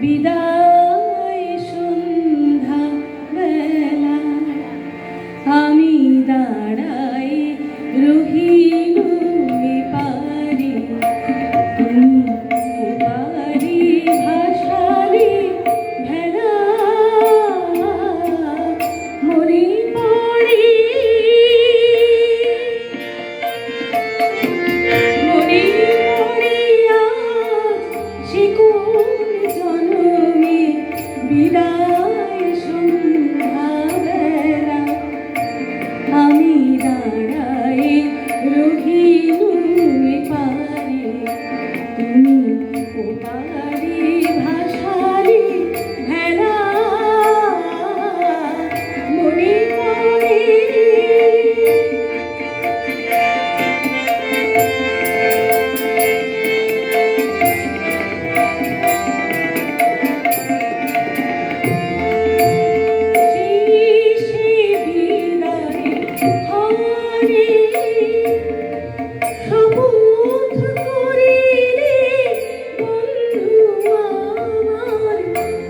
বিদায় সন্ধ্যা বেলা আমি দাঁড়াই রহিল পারি তুমি ওপারি ভাসালি ভেলা মরি পড়ি মরি পড়িয়া সে কোন জনমে বিদায় সন্ধ্যা বেলা আমি দাঁড়াই রহিল পারি তুমি ওপারি ভাসালি ভেলা মরি পড়ি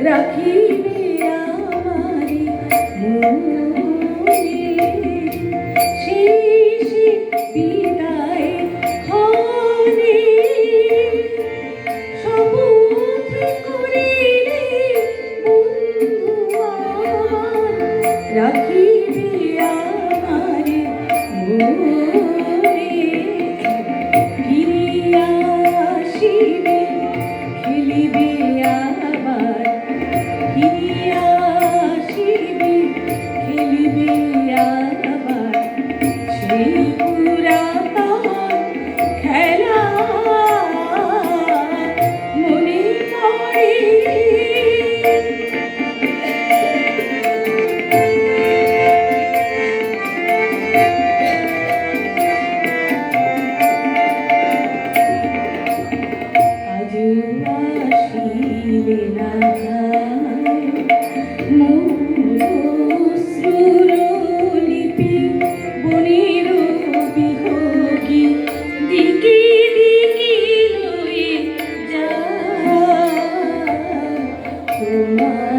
রাখিবে আমারি মনে শেষ বিদায় ক্ষণে শপথ করিলে বন্ধু আমার রাখিবে আমারি মনে ফিরিয়া আসিবে খেলিবে আবার ফিরিয়া আসিবে খেলিবে আবার সেই পুরাতন খেলা মনে পড়ে আজ আসিবে না লিপি বনির বিহগী দিকি দিকি লয়ে যায় তোমার